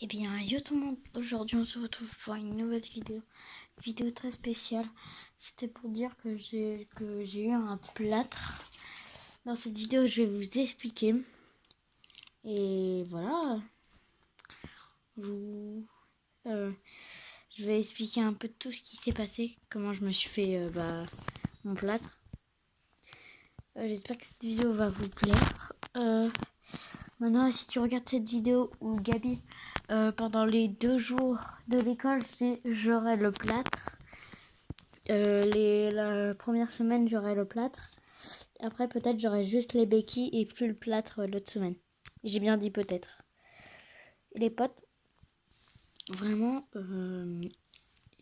Eh bien, yo tout le monde, aujourd'hui on se retrouve pour une nouvelle vidéo très spéciale. C'était pour dire que j'ai eu un plâtre. Dans cette vidéo, je vais vous expliquer. Et voilà, je, vous- euh, je vais expliquer un peu tout ce qui s'est passé, comment je me suis fait mon plâtre. J'espère que cette vidéo va vous plaire. Maintenant, si tu regardes cette vidéo où Gabi, pendant les 2 jours de l'école, j'aurai le plâtre. La première semaine, j'aurai le plâtre. Après, peut-être, j'aurai juste les béquilles et plus le plâtre l'autre semaine. J'ai bien dit peut-être. Et les potes, vraiment,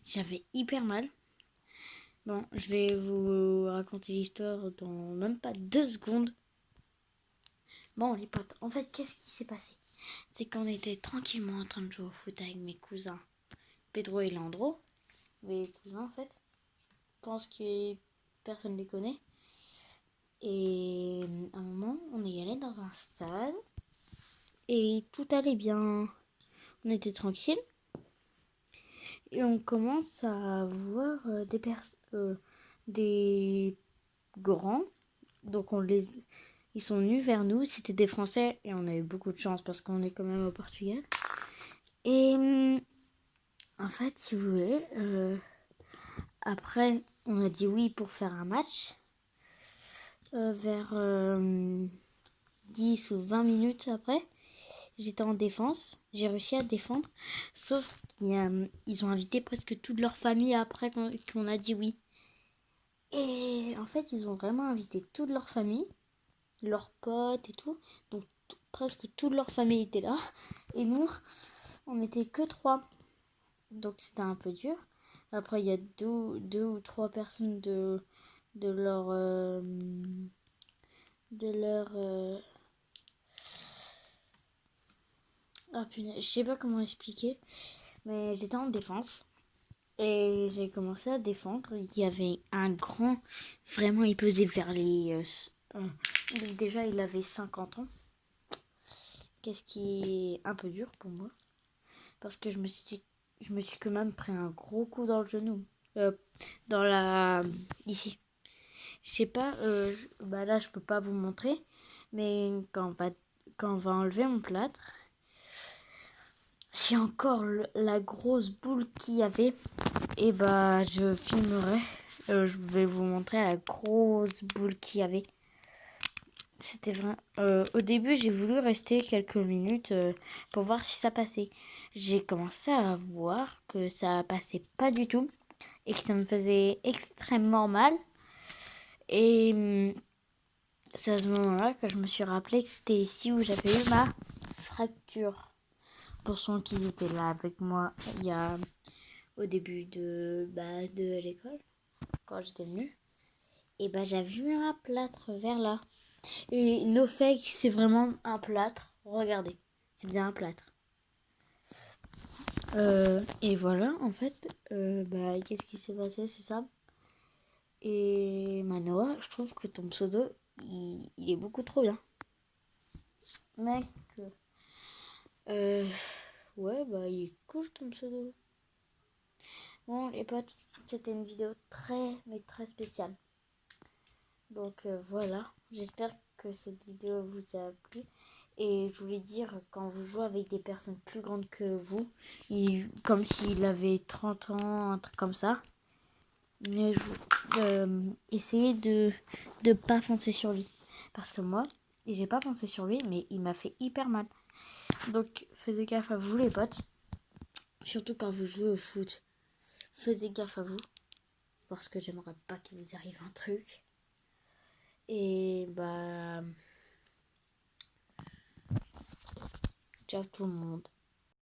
j'avais hyper mal. Bon, je vais vous raconter l'histoire dans même pas 2 secondes. Bon, les potes, en fait, qu'est-ce qui s'est passé? C'est qu'on était tranquillement en train de jouer au foot avec mes cousins Pedro et Landro. Mes cousins, en fait. Je pense que personne ne les connaît. Et à un moment, on est allé dans un stade et tout allait bien. On était tranquille et on commence à voir des grands. Donc ils sont venus vers nous. C'était des Français et on a eu beaucoup de chance parce qu'on est quand même au Portugal. Et en fait, si vous voulez, après, on a dit oui pour faire un match. Vers 10 ou 20 minutes après, j'étais en défense. J'ai réussi à défendre. Sauf qu'ils ont invité presque toute leur famille après qu'on a dit oui. Et en fait, ils ont vraiment invité toute leur famille, leurs potes et tout. Donc presque toute leur famille était là. Et nous, on n'était que 3. Donc c'était un peu dur. Après, il y a deux ou trois personnes de leur... de leur Ah punaise, je sais pas comment expliquer, mais j'étais en défense et j'ai commencé à défendre. Il y avait un grand, vraiment il pesait vers déjà il avait 50 ans, qu'est-ce qui est un peu dur pour moi, parce que je me suis quand même pris un gros coup dans le genou, dans la... ici. Je sais pas, bah là je peux pas vous montrer, mais quand on va enlever mon plâtre, si encore la grosse boule qu'il y avait, et bah je filmerai. Je vais vous montrer la grosse boule qu'il y avait. C'était vrai. Au début, j'ai voulu rester quelques minutes pour voir si ça passait. J'ai commencé à voir que ça passait pas du tout et que ça me faisait extrêmement mal. Et c'est à ce moment-là que je me suis rappelé que c'était ici où j'avais eu ma fracture. Pour ceux qui étaient là avec moi il y a au début de l'école, quand j'étais venue, et j'avais vu un plâtre vers là. Et no fake, c'est vraiment un plâtre. Regardez, c'est bien un plâtre. Et voilà, en fait, qu'est-ce qui s'est passé, c'est ça. Et Manoa, je trouve que ton pseudo, il est beaucoup trop bien. Mec, ouais, il est cool ton pseudo. Bon, les potes, c'était une vidéo très, mais très spéciale. Donc voilà, j'espère que cette vidéo vous a plu. Et je voulais dire, quand vous jouez avec des personnes plus grandes que vous, comme s'il avait 30 ans, un truc comme ça, mais essayez de ne pas foncer sur lui. Parce que moi, j'ai pas foncé sur lui, mais il m'a fait hyper mal. Donc faites gaffe à vous les potes. Surtout quand vous jouez au foot. Faites gaffe à vous. Parce que j'aimerais pas qu'il vous arrive un truc. Et ciao tout le monde.